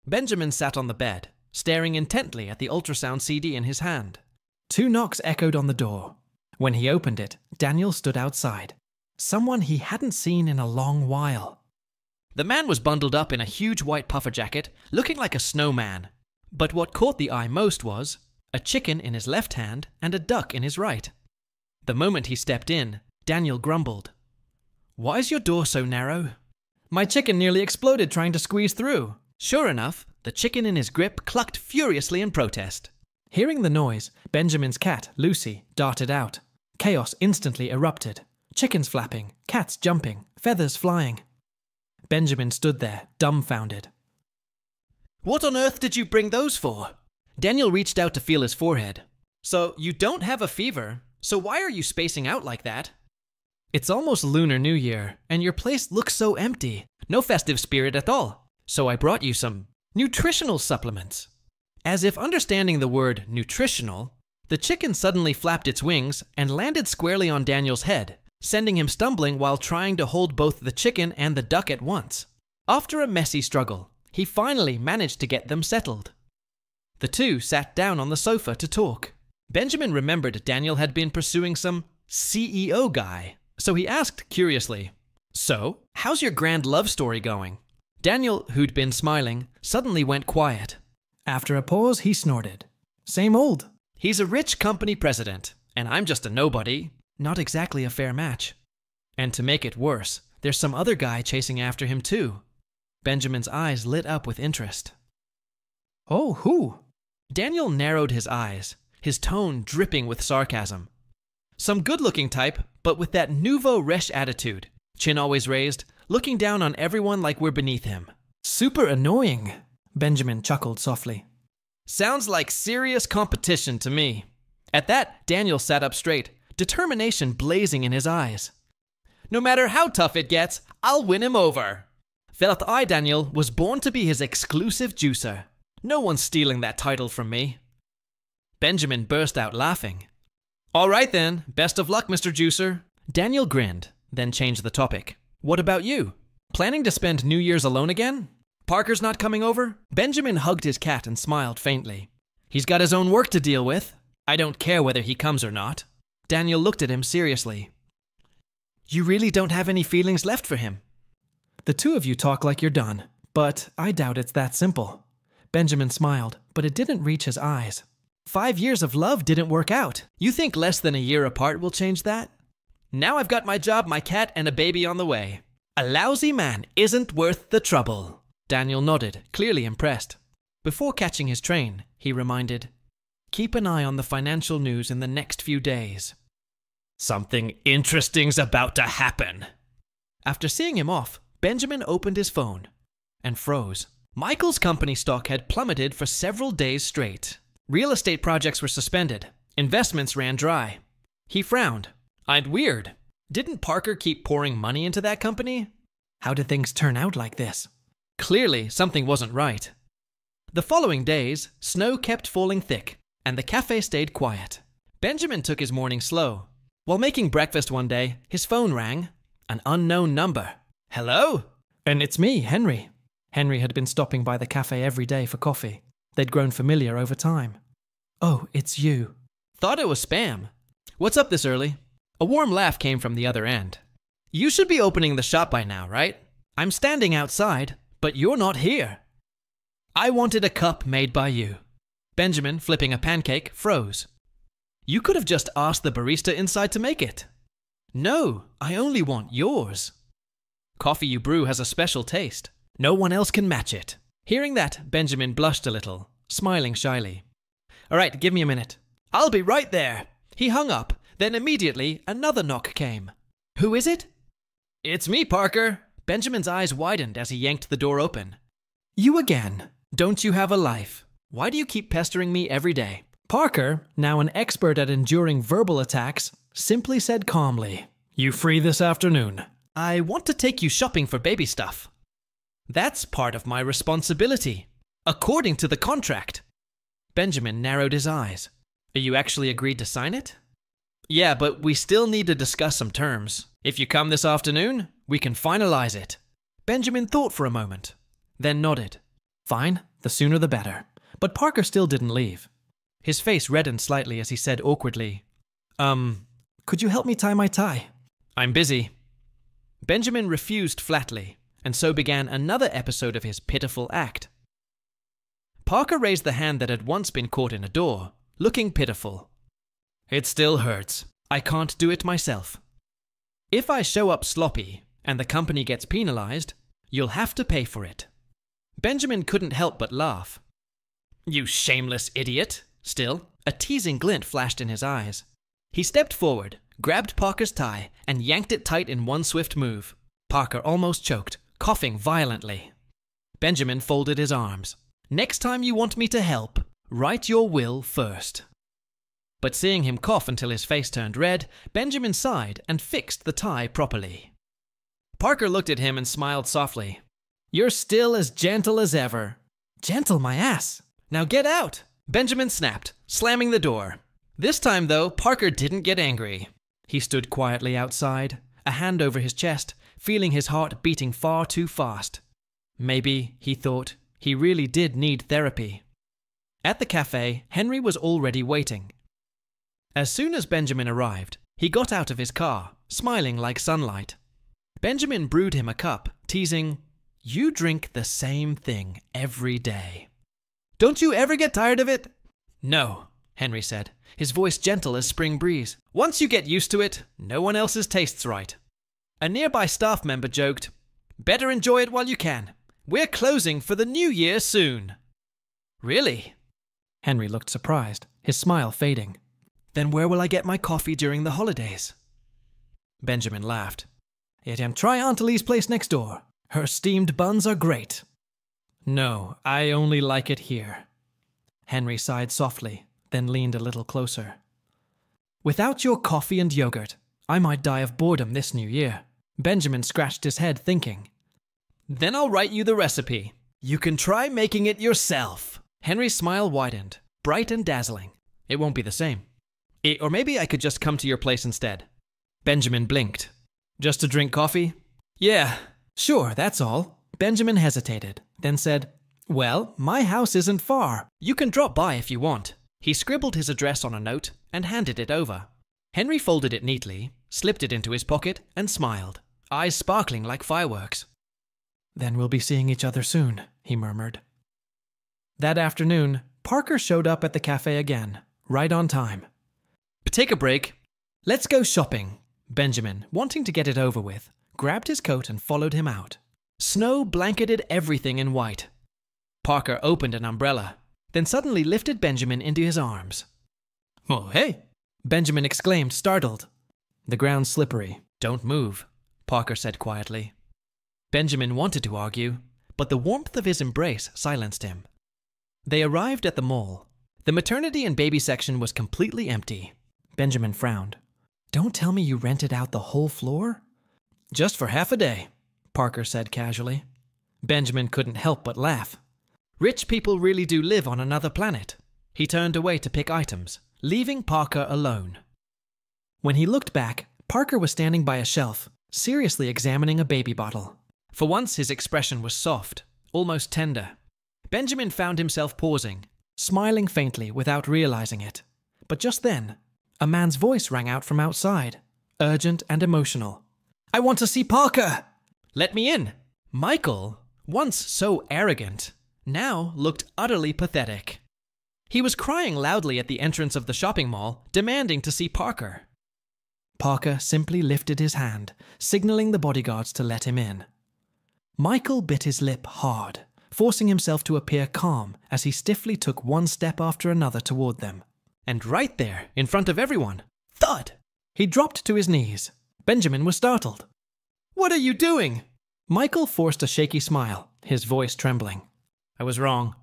Benjamin sat on the bed, staring intently at the ultrasound CD in his hand. 2 knocks echoed on the door. When he opened it, Daniel stood outside. Someone he hadn't seen in a long while. The man was bundled up in a huge white puffer jacket, looking like a snowman. But what caught the eye most was a chicken in his left hand and a duck in his right. The moment he stepped in, Daniel grumbled. "Why is your door so narrow?" "My chicken nearly exploded trying to squeeze through." Sure enough, the chicken in his grip clucked furiously in protest. Hearing the noise, Benjamin's cat, Lucy, darted out. Chaos instantly erupted. Chickens flapping, cats jumping, feathers flying. Benjamin stood there, dumbfounded. "What on earth did you bring those for?" Daniel reached out to feel his forehead. "So, you don't have a fever, so why are you spacing out like that?" "It's almost Lunar New Year, and your place looks so empty. No festive spirit at all. So I brought you some nutritional supplements." As if understanding the word nutritional, the chicken suddenly flapped its wings and landed squarely on Daniel's head, sending him stumbling while trying to hold both the chicken and the duck at once. After a messy struggle, he finally managed to get them settled. The two sat down on the sofa to talk. Benjamin remembered Daniel had been pursuing some CEO guy, so he asked curiously, "So, how's your grand love story going?" Daniel, who'd been smiling, suddenly went quiet. After a pause, he snorted. "Same old." "He's a rich company president, and I'm just a nobody. Not exactly a fair match. And to make it worse, there's some other guy chasing after him too." Benjamin's eyes lit up with interest. "Oh, who?" Daniel narrowed his eyes, his tone dripping with sarcasm. "Some good-looking type, but with that nouveau riche attitude, chin always raised, looking down on everyone like we're beneath him." "Super annoying," Benjamin chuckled softly. "Sounds like serious competition to me." At that, Daniel sat up straight, determination blazing in his eyes. "No matter how tough it gets, I'll win him over. Felt I, Daniel, was born to be his exclusive juicer. No one's stealing that title from me." Benjamin burst out laughing. "All right then, best of luck, Mr. Juicer." Daniel grinned, then changed the topic. "What about you? Planning to spend New Year's alone again? Parker's not coming over?" Benjamin hugged his cat and smiled faintly. "He's got his own work to deal with. I don't care whether he comes or not." Daniel looked at him seriously. "You really don't have any feelings left for him?" "The two of you talk like you're done, but I doubt it's that simple." Benjamin smiled, but it didn't reach his eyes. 5 years of love didn't work out. You think less than a year apart will change that? Now I've got my job, my cat, and a baby on the way. A lousy man isn't worth the trouble." Daniel nodded, clearly impressed. Before catching his train, he reminded, "Keep an eye on the financial news in the next few days. Something interesting's about to happen." After seeing him off, Benjamin opened his phone and froze. Michael's company stock had plummeted for several days straight. Real estate projects were suspended. Investments ran dry. He frowned. "I'd weird. Didn't Parker keep pouring money into that company? How did things turn out like this?" Clearly, something wasn't right. The following days, snow kept falling thick, and the cafe stayed quiet. Benjamin took his morning slow. While making breakfast one day, his phone rang. An unknown number. "Hello?" "And it's me, Henry." Henry had been stopping by the cafe every day for coffee. They'd grown familiar over time. "Oh, it's you." "Thought it was spam. What's up this early?" A warm laugh came from the other end. "You should be opening the shop by now, right? I'm standing outside, but you're not here." "I wanted a cup made by you." Benjamin, flipping a pancake, froze. "You could have just asked the barista inside to make it." "No, I only want yours. Coffee you brew has a special taste. No one else can match it." Hearing that, Benjamin blushed a little, smiling shyly. "All right, give me a minute." "I'll be right there." He hung up, then immediately another knock came. "Who is it?" "It's me, Parker." Benjamin's eyes widened as he yanked the door open. "You again. Don't you have a life? Why do you keep pestering me every day?" Parker, now an expert at enduring verbal attacks, simply said calmly, "You free this afternoon?" "I want to take you shopping for baby stuff." "That's part of my responsibility, according to the contract." Benjamin narrowed his eyes. "You actually agreed to sign it?" "Yeah, but we still need to discuss some terms. If you come this afternoon, we can finalize it." Benjamin thought for a moment, then nodded. "Fine, The sooner the better. But Parker still didn't leave. His face reddened slightly as he said awkwardly, could you help me tie my tie? I'm busy. Benjamin refused flatly, and so began another episode of his pitiful act. Parker raised the hand that had once been caught in a door, looking pitiful. It still hurts. I can't do it myself. If I show up sloppy and the company gets penalized, you'll have to pay for it. Benjamin couldn't help but laugh. You shameless idiot! Still, a teasing glint flashed in his eyes. He stepped forward, grabbed Parker's tie, and yanked it tight in one swift move. Parker almost choked, coughing violently. Benjamin folded his arms. Next time you want me to help, write your will first. But seeing him cough until his face turned red, Benjamin sighed and fixed the tie properly. Parker looked at him and smiled softly. You're still as gentle as ever. Gentle my ass. Now get out! Benjamin snapped, slamming the door. This time, though, Parker didn't get angry. He stood quietly outside, a hand over his chest, feeling his heart beating far too fast. Maybe, he thought, he really did need therapy. At the cafe, Henry was already waiting. As soon as Benjamin arrived, he got out of his car, smiling like sunlight. Benjamin brewed him a cup, teasing, You drink the same thing every day. Don't you ever get tired of it? No, Henry said, his voice gentle as spring breeze. Once you get used to it, no one else's tastes right. A nearby staff member joked, Better enjoy it while you can. We're closing for the new year soon. Really? Henry looked surprised, his smile fading. Then where will I get my coffee during the holidays? Benjamin laughed. Try Aunt Lee's place next door. Her steamed buns are great. No, I only like it here. Henry sighed softly, then leaned a little closer. Without your coffee and yogurt, I might die of boredom this new year. Benjamin scratched his head thinking. Then I'll write you the recipe. You can try making it yourself. Henry's smile widened, bright and dazzling. It won't be the same. Or maybe I could just come to your place instead. Benjamin blinked. Just to drink coffee? Yeah, sure, that's all. Benjamin hesitated, then said, Well, my house isn't far. You can drop by if you want. He scribbled his address on a note and handed it over. Henry folded it neatly, slipped it into his pocket, and smiled, eyes sparkling like fireworks. Then we'll be seeing each other soon, he murmured. That afternoon, Parker showed up at the cafe again, right on time. Take a break. Let's go shopping. Benjamin, wanting to get it over with, grabbed his coat and followed him out. Snow blanketed everything in white. Parker opened an umbrella, then suddenly lifted Benjamin into his arms. Oh, hey! Benjamin exclaimed, startled. The ground's slippery. Don't move, Parker said quietly. Benjamin wanted to argue, but the warmth of his embrace silenced him. They arrived at the mall. The maternity and baby section was completely empty. Benjamin frowned. Don't tell me you rented out the whole floor? Just for half a day, Parker said casually. Benjamin couldn't help but laugh. Rich people really do live on another planet. He turned away to pick items, leaving Parker alone. When he looked back, Parker was standing by a shelf, seriously examining a baby bottle. For once, his expression was soft, almost tender. Benjamin found himself pausing, smiling faintly without realizing it. But just then, a man's voice rang out from outside, urgent and emotional. I want to see Parker! Let me in! Michael, once so arrogant, now looked utterly pathetic. He was crying loudly at the entrance of the shopping mall, demanding to see Parker. Parker simply lifted his hand, signaling the bodyguards to let him in. Michael bit his lip hard, forcing himself to appear calm as he stiffly took one step after another toward them. And right there, in front of everyone, thud! He dropped to his knees. Benjamin was startled. What are you doing? Michael forced a shaky smile, his voice trembling. I was wrong.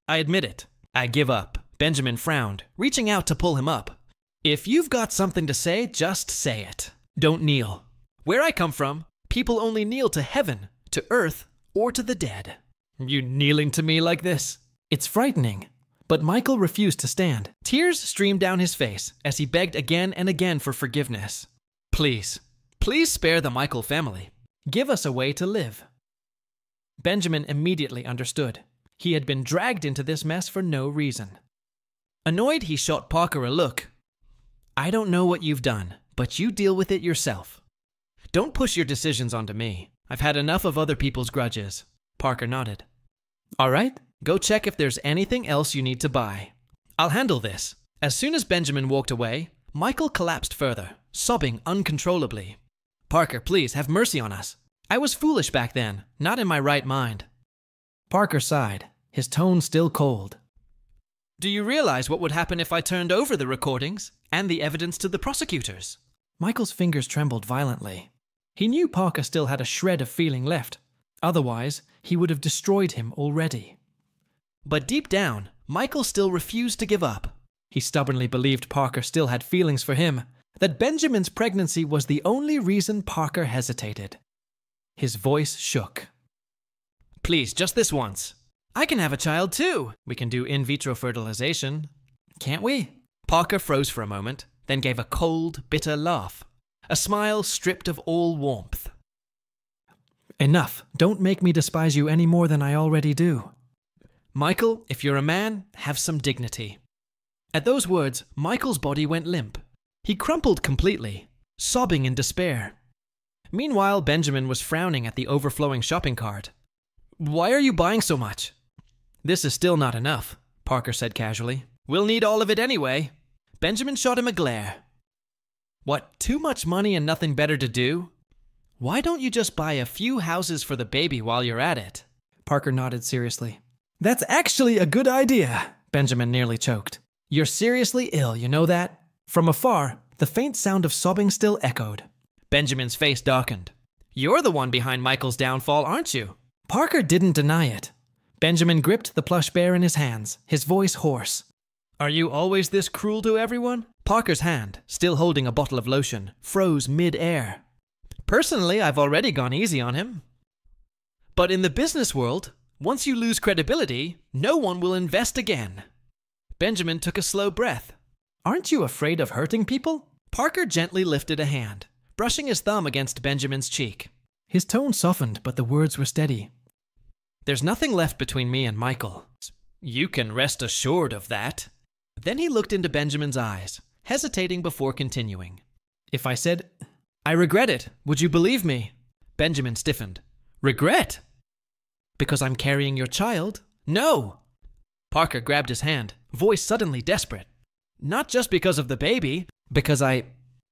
I admit it. I give up. Benjamin frowned, reaching out to pull him up. If you've got something to say, just say it. Don't kneel. Where I come from, people only kneel to heaven, to earth, or to the dead. You kneeling to me like this? It's frightening. But Michael refused to stand. Tears streamed down his face as he begged again and again for forgiveness. Please, please spare the Michael family. Give us a way to live. Benjamin immediately understood. He had been dragged into this mess for no reason. Annoyed, he shot Parker a look. I don't know what you've done, but you deal with it yourself. Don't push your decisions onto me. I've had enough of other people's grudges. Parker nodded. All right, go check if there's anything else you need to buy. I'll handle this. As soon as Benjamin walked away, Michael collapsed further, sobbing uncontrollably. Parker, please, have mercy on us. I was foolish back then, not in my right mind. Parker sighed, his tone still cold. Do you realize what would happen if I turned over the recordings and the evidence to the prosecutors? Michael's fingers trembled violently. He knew Parker still had a shred of feeling left. Otherwise, he would have destroyed him already. But deep down, Michael still refused to give up. He stubbornly believed Parker still had feelings for him, that Benjamin's pregnancy was the only reason Parker hesitated. His voice shook. Please, just this once. I can have a child too. We can do in vitro fertilization. Can't we? Parker froze for a moment, then gave a cold, bitter laugh. A smile stripped of all warmth. Enough. Don't make me despise you any more than I already do. Michael, if you're a man, have some dignity. At those words, Michael's body went limp. He crumpled completely, sobbing in despair. Meanwhile, Benjamin was frowning at the overflowing shopping cart. Why are you buying so much? This is still not enough, Parker said casually. We'll need all of it anyway. Benjamin shot him a glare. What, too much money and nothing better to do? Why don't you just buy a few houses for the baby while you're at it? Parker nodded seriously. That's actually a good idea, Benjamin nearly choked. You're seriously ill, you know that? From afar, the faint sound of sobbing still echoed. Benjamin's face darkened. You're the one behind Michael's downfall, aren't you? Parker didn't deny it. Benjamin gripped the plush bear in his hands, his voice hoarse. Are you always this cruel to everyone? Parker's hand, still holding a bottle of lotion, froze mid-air. Personally, I've already gone easy on him. But in the business world, once you lose credibility, no one will invest again. Benjamin took a slow breath. Aren't you afraid of hurting people? Parker gently lifted a hand, brushing his thumb against Benjamin's cheek. His tone softened, but the words were steady. There's nothing left between me and Michael. You can rest assured of that. Then he looked into Benjamin's eyes, hesitating before continuing. If I said, I regret it, would you believe me? Benjamin stiffened. Regret? Because I'm carrying your child? No! Parker grabbed his hand, voice suddenly desperate. Not just because of the baby, because I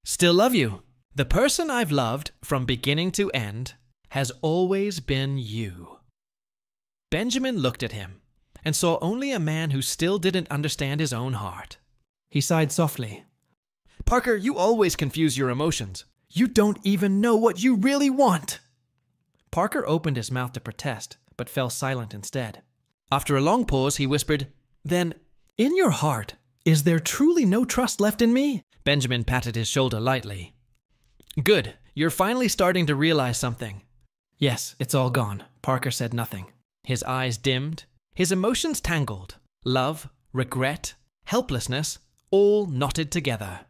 still love you. The person I've loved from beginning to end has always been you. Benjamin looked at him and saw only a man who still didn't understand his own heart. He sighed softly. Parker, you always confuse your emotions. You don't even know what you really want. Parker opened his mouth to protest, but fell silent instead. After a long pause, he whispered, Then, in your heart, is there truly no trust left in me? Benjamin patted his shoulder lightly. Good, you're finally starting to realize something. Yes, it's all gone. Parker said nothing. His eyes dimmed, his emotions tangled. Love, regret, helplessness, all knotted together.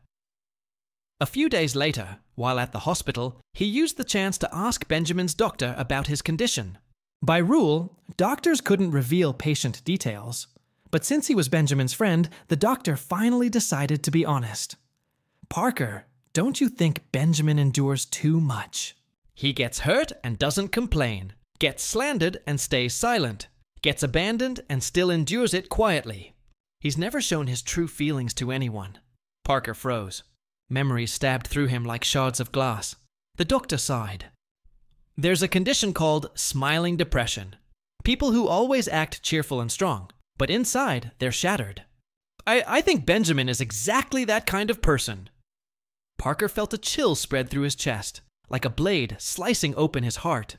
A few days later, while at the hospital, he used the chance to ask Benjamin's doctor about his condition. By rule, doctors couldn't reveal patient details. But since he was Benjamin's friend, the doctor finally decided to be honest. Parker, don't you think Benjamin endures too much? He gets hurt and doesn't complain, gets slandered and stays silent, gets abandoned and still endures it quietly. He's never shown his true feelings to anyone. Parker froze. Memories stabbed through him like shards of glass. The doctor sighed. There's a condition called smiling depression. People who always act cheerful and strong, but inside they're shattered. I think Benjamin is exactly that kind of person. Parker felt a chill spread through his chest, like a blade slicing open his heart.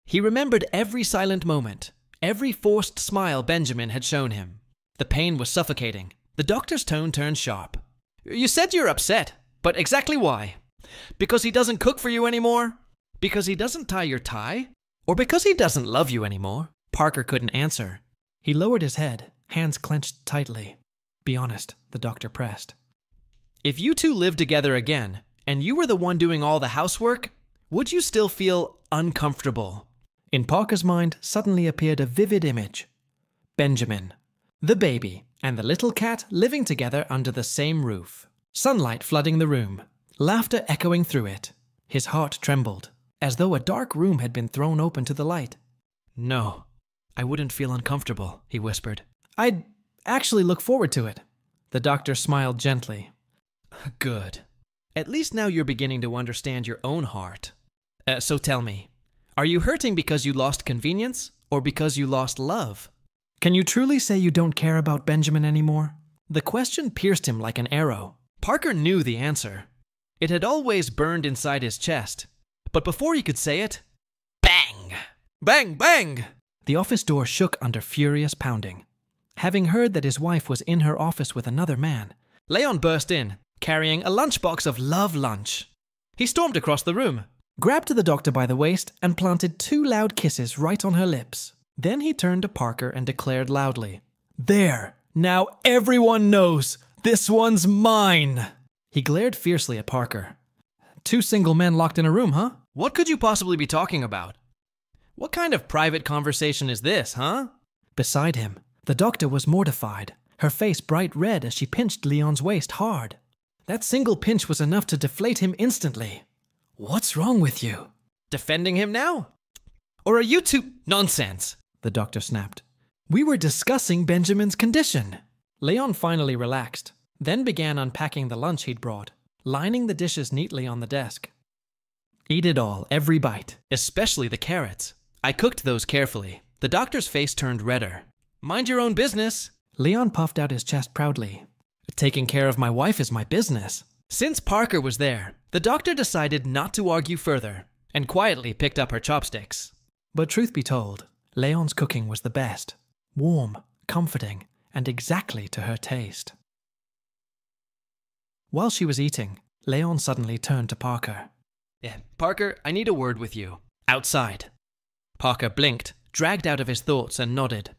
He remembered every silent moment, every forced smile Benjamin had shown him. The pain was suffocating. The doctor's tone turned sharp. You said you're upset, but exactly why? Because he doesn't cook for you anymore? Because he doesn't tie your tie? Or because he doesn't love you anymore? Parker couldn't answer. He lowered his head, hands clenched tightly. Be honest, the doctor pressed. If you two lived together again, and you were the one doing all the housework, would you still feel uncomfortable? In Parker's mind suddenly appeared a vivid image. Benjamin. The baby and the little cat living together under the same roof. Sunlight flooding the room, laughter echoing through it. His heart trembled, as though a dark room had been thrown open to the light. "No, I wouldn't feel uncomfortable," he whispered. "I'd actually look forward to it." The doctor smiled gently. "Good. At least now you're beginning to understand your own heart. So tell me, are you hurting because you lost convenience or because you lost love? Can you truly say you don't care about Benjamin anymore?" The question pierced him like an arrow. Parker knew the answer. It had always burned inside his chest. But before he could say it, bang! Bang, bang! The office door shook under furious pounding. Having heard that his wife was in her office with another man, Leon burst in, carrying a lunchbox of love lunch. He stormed across the room, grabbed the doctor by the waist, and planted 2 loud kisses right on her lips. Then he turned to Parker and declared loudly, "There! Now everyone knows! This one's mine!" He glared fiercely at Parker. 2 single men locked in a room, huh? What could you possibly be talking about? What kind of private conversation is this, huh? Beside him, the doctor was mortified, her face bright red as she pinched Leon's waist hard. That single pinch was enough to deflate him instantly. "What's wrong with you? Defending him now? Or are you two—" "Nonsense," the doctor snapped. "We were discussing Benjamin's condition." Leon finally relaxed, then began unpacking the lunch he'd brought, lining the dishes neatly on the desk. "Eat it all, every bite, especially the carrots. I cooked those carefully." The doctor's face turned redder. "Mind your own business." Leon puffed out his chest proudly. "Taking care of my wife is my business." Since Parker was there, the doctor decided not to argue further and quietly picked up her chopsticks. But truth be told, Leon's cooking was the best. Warm, comforting, and exactly to her taste. While she was eating, Leon suddenly turned to Parker. "Parker, I need a word with you. Outside." Parker blinked, dragged out of his thoughts, and nodded.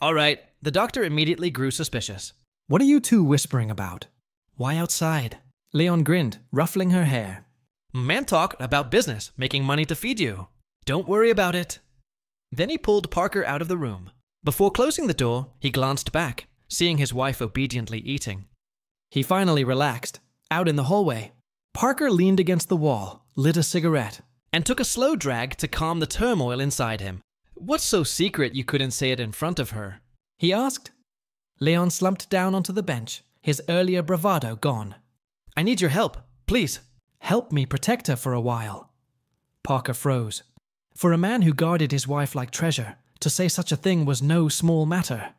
"All right." The doctor immediately grew suspicious. "What are you two whispering about? Why outside?" Leon grinned, ruffling her hair. "Man talk about business, making money to feed you. Don't worry about it." Then he pulled Parker out of the room. Before closing the door, he glanced back, seeing his wife obediently eating. He finally relaxed. Out in the hallway, Parker leaned against the wall, lit a cigarette, and took a slow drag to calm the turmoil inside him. "What's so secret you couldn't say it in front of her?" he asked. Leon slumped down onto the bench, his earlier bravado gone. "I need your help, please." "Help me protect her for a while." Parker froze. For a man who guarded his wife like treasure, to say such a thing was no small matter.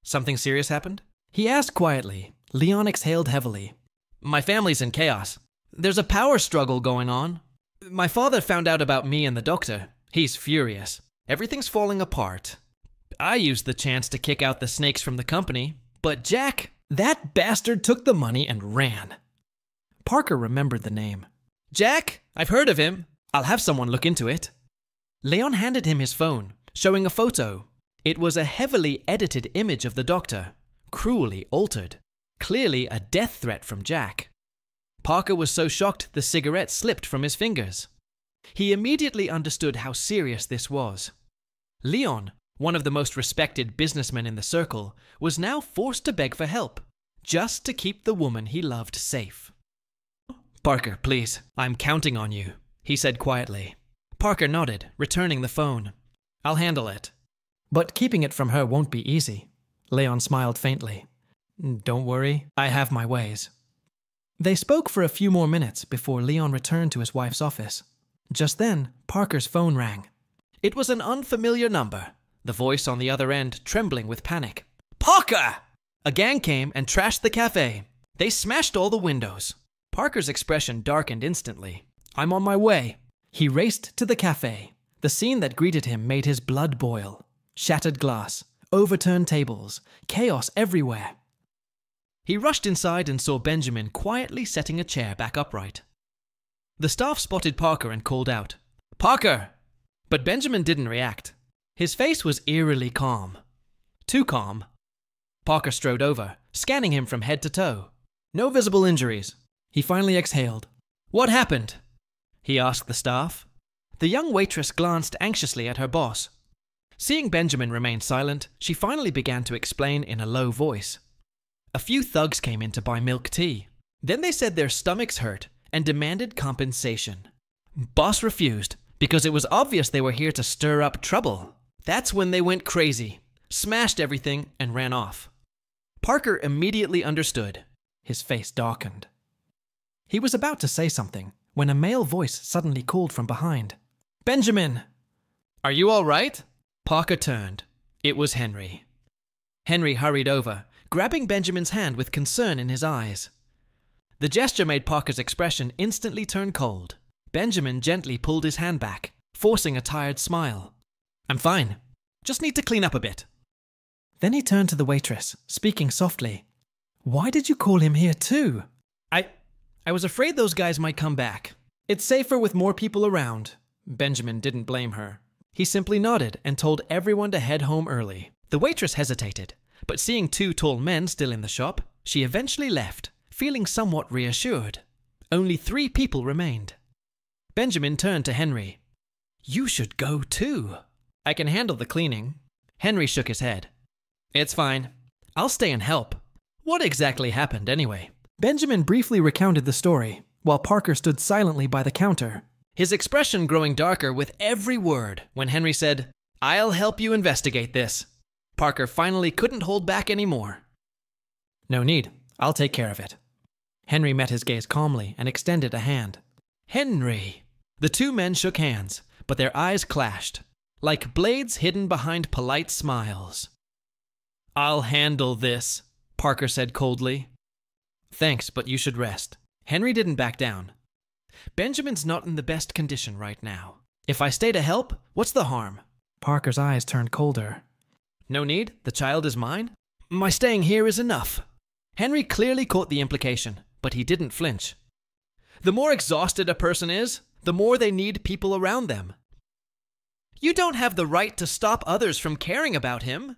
"Something serious happened?" he asked quietly. Leon exhaled heavily. "My family's in chaos. There's a power struggle going on. My father found out about me and the doctor. He's furious. Everything's falling apart. I used the chance to kick out the snakes from the company, but Jack, that bastard, took the money and ran." Parker remembered the name. "Jack? I've heard of him. I'll have someone look into it." Leon handed him his phone, showing a photo. It was a heavily edited image of the doctor, cruelly altered. Clearly a death threat from Jack. Parker was so shocked the cigarette slipped from his fingers. He immediately understood how serious this was. Leon, one of the most respected businessmen in the circle, was now forced to beg for help, just to keep the woman he loved safe. "Parker, please, I'm counting on you," he said quietly. Parker nodded, returning the phone. "I'll handle it." "But keeping it from her won't be easy." Leon smiled faintly. "Don't worry, I have my ways." They spoke for a few more minutes before Leon returned to his wife's office. Just then, Parker's phone rang. It was an unfamiliar number, the voice on the other end trembling with panic. "Parker!" A gang came and trashed the cafe. They smashed all the windows. Parker's expression darkened instantly. "I'm on my way." He raced to the cafe. The scene that greeted him made his blood boil. Shattered glass, overturned tables, chaos everywhere. He rushed inside and saw Benjamin quietly setting a chair back upright. The staff spotted Parker and called out, "Parker!" But Benjamin didn't react. His face was eerily calm. Too calm. Parker strode over, scanning him from head to toe. No visible injuries. He finally exhaled. "What happened?" he asked the staff. The young waitress glanced anxiously at her boss. Seeing Benjamin remain silent, she finally began to explain in a low voice. A few thugs came in to buy milk tea. Then they said their stomachs hurt and demanded compensation. Boss refused because it was obvious they were here to stir up trouble. That's when they went crazy, smashed everything, and ran off. Parker immediately understood. His face darkened. He was about to say something when a male voice suddenly called from behind. "Benjamin!" "Are you all right?" Parker turned. It was Henry. Henry hurried over, grabbing Benjamin's hand with concern in his eyes. The gesture made Parker's expression instantly turn cold. Benjamin gently pulled his hand back, forcing a tired smile. "I'm fine. Just need to clean up a bit." Then he turned to the waitress, speaking softly. "Why did you call him here too?" I was afraid those guys might come back. It's safer with more people around." Benjamin didn't blame her. He simply nodded and told everyone to head home early. The waitress hesitated, but seeing two tall men still in the shop, she eventually left, feeling somewhat reassured. Only 3 people remained. Benjamin turned to Henry. "You should go too." "I can handle the cleaning." Henry shook his head. "It's fine. I'll stay and help." What exactly happened anyway? Benjamin briefly recounted the story, while Parker stood silently by the counter, his expression growing darker with every word when Henry said, "I'll help you investigate this." Parker finally couldn't hold back anymore. "No need. I'll take care of it." Henry met his gaze calmly and extended a hand. "Henry!" The 2 men shook hands, but their eyes clashed, like blades hidden behind polite smiles. "I'll handle this," Parker said coldly. "Thanks, but you should rest." Henry didn't back down. "Benjamin's not in the best condition right now. If I stay to help, what's the harm?" Parker's eyes turned colder. "No need. The child is mine. My staying here is enough." Henry clearly caught the implication, but he didn't flinch. "The more exhausted a person is, the more they need people around them. You don't have the right to stop others from caring about him."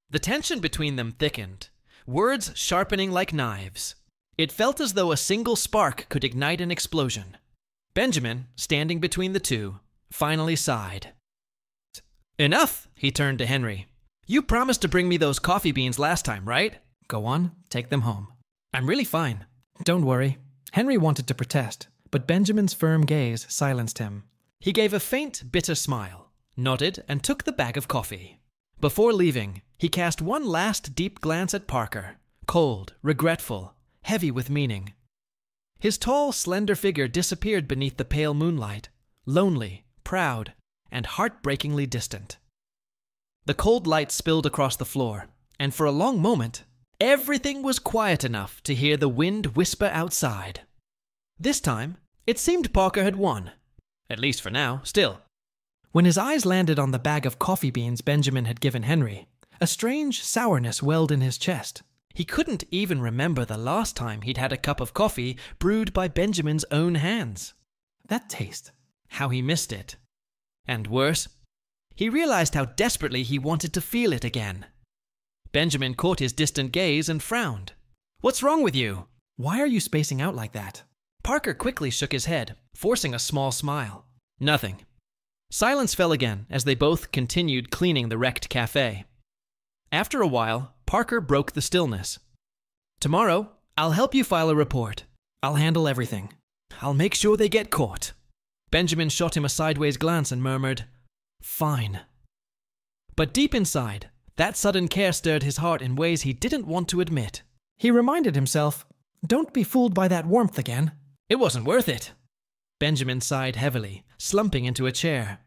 The tension between them thickened, words sharpening like knives. It felt as though a single spark could ignite an explosion. Benjamin, standing between the two, finally sighed. "Enough," he turned to Henry. "You promised to bring me those coffee beans last time, right?" "Go on, take them home." "I'm really fine." "Don't worry." Henry wanted to protest, but Benjamin's firm gaze silenced him. He gave a faint, bitter smile, nodded, and took the bag of coffee. Before leaving, he cast one last deep glance at Parker, cold, regretful, heavy with meaning. His tall, slender figure disappeared beneath the pale moonlight, lonely, proud, and heartbreakingly distant. The cold light spilled across the floor, and for a long moment, everything was quiet enough to hear the wind whisper outside. This time, it seemed Parker had won. At least for now, still. When his eyes landed on the bag of coffee beans Benjamin had given Henry, a strange sourness welled in his chest. He couldn't even remember the last time he'd had a cup of coffee brewed by Benjamin's own hands. That taste. How he missed it. And worse, he realized how desperately he wanted to feel it again. Benjamin caught his distant gaze and frowned. "What's wrong with you? Why are you spacing out like that?" Parker quickly shook his head, forcing a small smile. "Nothing." Silence fell again as they both continued cleaning the wrecked cafe. After a while, Parker broke the stillness. "Tomorrow, I'll help you file a report. I'll handle everything. I'll make sure they get caught." Benjamin shot him a sideways glance and murmured, "Fine." But deep inside, that sudden care stirred his heart in ways he didn't want to admit. He reminded himself, "Don't be fooled by that warmth again. It wasn't worth it." Benjamin sighed heavily, slumping into a chair.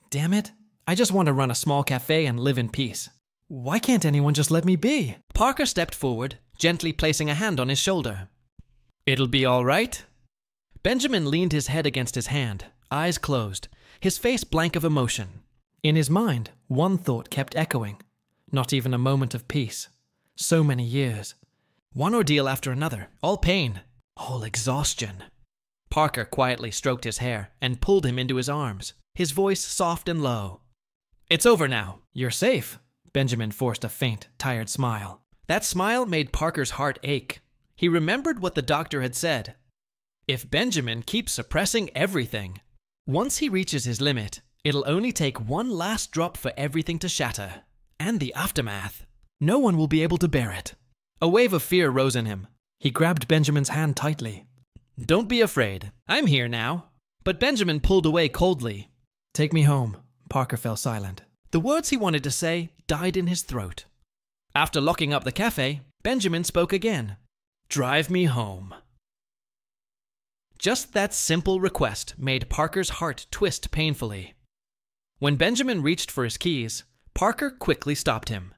"Damn it, I just want to run a small cafe and live in peace. Why can't anyone just let me be?" Parker stepped forward, gently placing a hand on his shoulder. "It'll be all right." Benjamin leaned his head against his hand, eyes closed, his face blank of emotion. In his mind, one thought kept echoing. Not even a moment of peace. So many years. One ordeal after another, all pain, all exhaustion. Parker quietly stroked his hair and pulled him into his arms, his voice soft and low. "It's over now. You're safe." Benjamin forced a faint, tired smile. That smile made Parker's heart ache. He remembered what the doctor had said. If Benjamin keeps suppressing everything, once he reaches his limit, It'll only take one last drop for everything to shatter. And the aftermath. No one will be able to bear it. A wave of fear rose in him. He grabbed Benjamin's hand tightly. Don't be afraid. I'm here now. But Benjamin pulled away coldly. Take me home. Parker fell silent. The words he wanted to say died in his throat. After locking up the cafe, Benjamin spoke again. Drive me home. Just that simple request made Parker's heart twist painfully. When Benjamin reached for his keys, Parker quickly stopped him.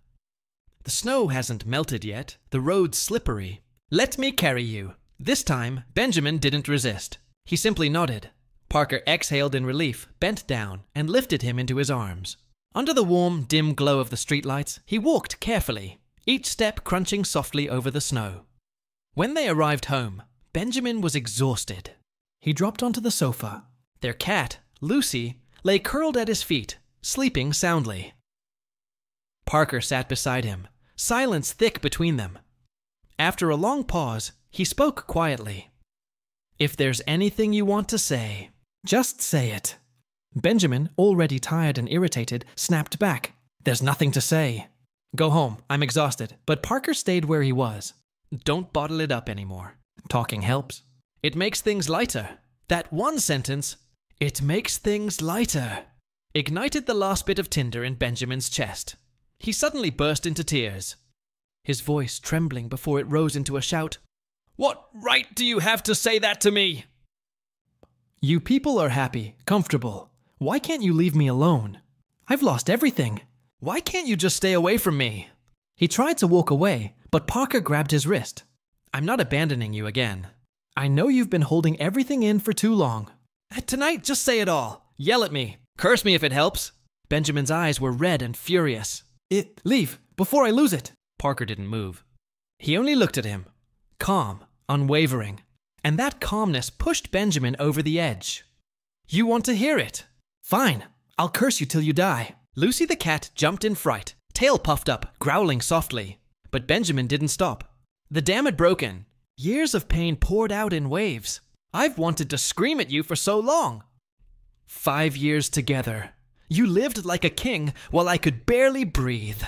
The snow hasn't melted yet, the road's slippery. Let me carry you. This time, Benjamin didn't resist. He simply nodded. Parker exhaled in relief, bent down, and lifted him into his arms. Under the warm, dim glow of the streetlights, he walked carefully, each step crunching softly over the snow. When they arrived home, Benjamin was exhausted. He dropped onto the sofa. Their cat, Lucy, lay curled at his feet, sleeping soundly. Parker sat beside him, silence thick between them. After a long pause, he spoke quietly. If there's anything you want to say, just say it. Benjamin, already tired and irritated, snapped back. There's nothing to say. Go home, I'm exhausted. But Parker stayed where he was. Don't bottle it up anymore. Talking helps. It makes things lighter. That one sentence, it makes things lighter, ignited the last bit of tinder in Benjamin's chest. He suddenly burst into tears, his voice trembling before it rose into a shout. What right do you have to say that to me? You people are happy, comfortable. Why can't you leave me alone? I've lost everything. Why can't you just stay away from me? He tried to walk away, but Parker grabbed his wrist. I'm not abandoning you again. I know you've been holding everything in for too long. Tonight, just say it all. Yell at me. Curse me if it helps. Benjamin's eyes were red and furious. Leave, before I lose it. Parker didn't move. He only looked at him. Calm, unwavering. And that calmness pushed Benjamin over the edge. You want to hear it? Fine, I'll curse you till you die. Lucy the cat jumped in fright, tail puffed up, growling softly. But Benjamin didn't stop. The dam had broken. Years of pain poured out in waves. I've wanted to scream at you for so long. 5 years together. You lived like a king while I could barely breathe.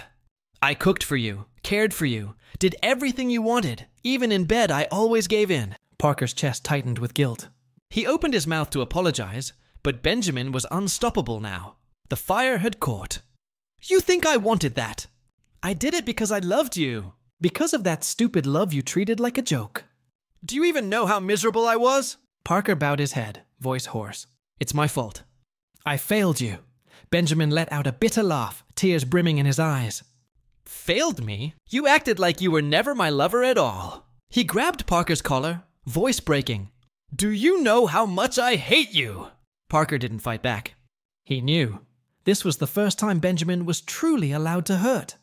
I cooked for you, cared for you, did everything you wanted. Even in bed, I always gave in. Parker's chest tightened with guilt. He opened his mouth to apologize, but Benjamin was unstoppable now. The fire had caught. You think I wanted that? I did it because I loved you. Because of that stupid love you treated like a joke. Do you even know how miserable I was? Parker bowed his head, voice hoarse. It's my fault. I failed you. Benjamin let out a bitter laugh, tears brimming in his eyes. Failed me? You acted like you were never my lover at all. He grabbed Parker's collar, voice breaking. Do you know how much I hate you? Parker didn't fight back. He knew. This was the first time Benjamin was truly allowed to hurt.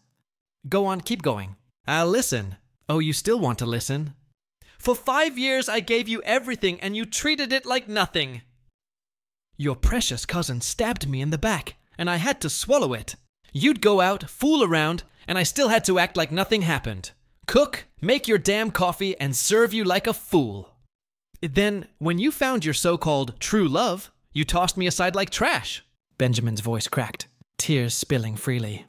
Go on, keep going. I'll listen. Oh, you still want to listen? For 5 years I gave you everything and you treated it like nothing. Your precious cousin stabbed me in the back, and I had to swallow it. You'd go out, fool around, and I still had to act like nothing happened. Cook, make your damn coffee, and serve you like a fool. Then, when you found your so-called true love, you tossed me aside like trash. Benjamin's voice cracked, tears spilling freely.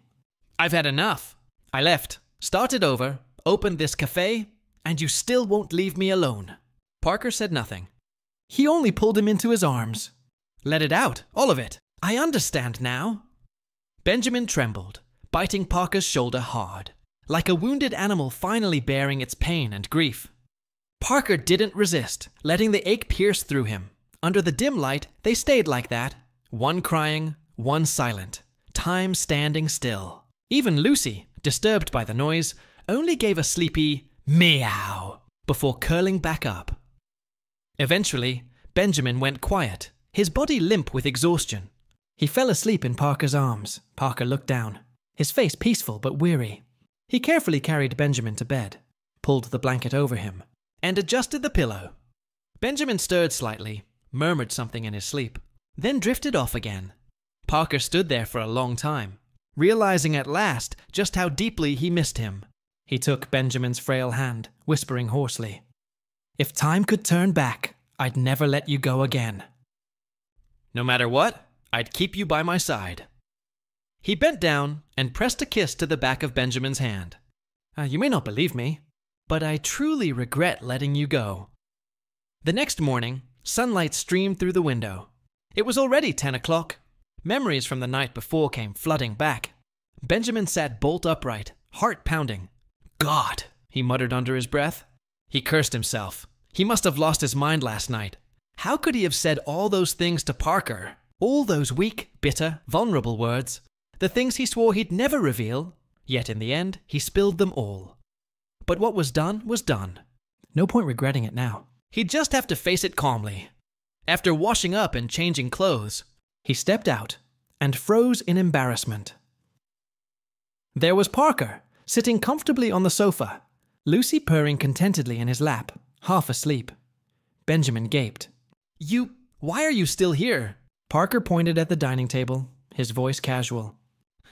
I've had enough. I left, started over, opened this cafe, and you still won't leave me alone. Parker said nothing. He only pulled him into his arms. Let it out, all of it. I understand now. Benjamin trembled, biting Parker's shoulder hard, like a wounded animal finally bearing its pain and grief. Parker didn't resist, letting the ache pierce through him. Under the dim light, they stayed like that, one crying, one silent, time standing still. Even Lucy, disturbed by the noise, only gave a sleepy meow before curling back up. Eventually, Benjamin went quiet, his body limp with exhaustion. He fell asleep in Parker's arms. Parker looked down, his face peaceful but weary. He carefully carried Benjamin to bed, pulled the blanket over him, and adjusted the pillow. Benjamin stirred slightly, murmured something in his sleep, then drifted off again. Parker stood there for a long time, realizing at last just how deeply he missed him. He took Benjamin's frail hand, whispering hoarsely, "If time could turn back, I'd never let you go again." No matter what, I'd keep you by my side." He bent down and pressed a kiss to the back of Benjamin's hand. You may not believe me, but I truly regret letting you go." The next morning, sunlight streamed through the window. It was already 10 o'clock. Memories from the night before came flooding back. Benjamin sat bolt upright, heart pounding. "God," he muttered under his breath. He cursed himself. He must have lost his mind last night. How could he have said all those things to Parker? All those weak, bitter, vulnerable words. The things he swore he'd never reveal. Yet in the end, he spilled them all. But what was done was done. No point regretting it now. He'd just have to face it calmly. After washing up and changing clothes, he stepped out and froze in embarrassment. There was Parker, sitting comfortably on the sofa, Lucy purring contentedly in his lap, half asleep. Benjamin gaped. Why are you still here?" Parker pointed at the dining table, his voice casual.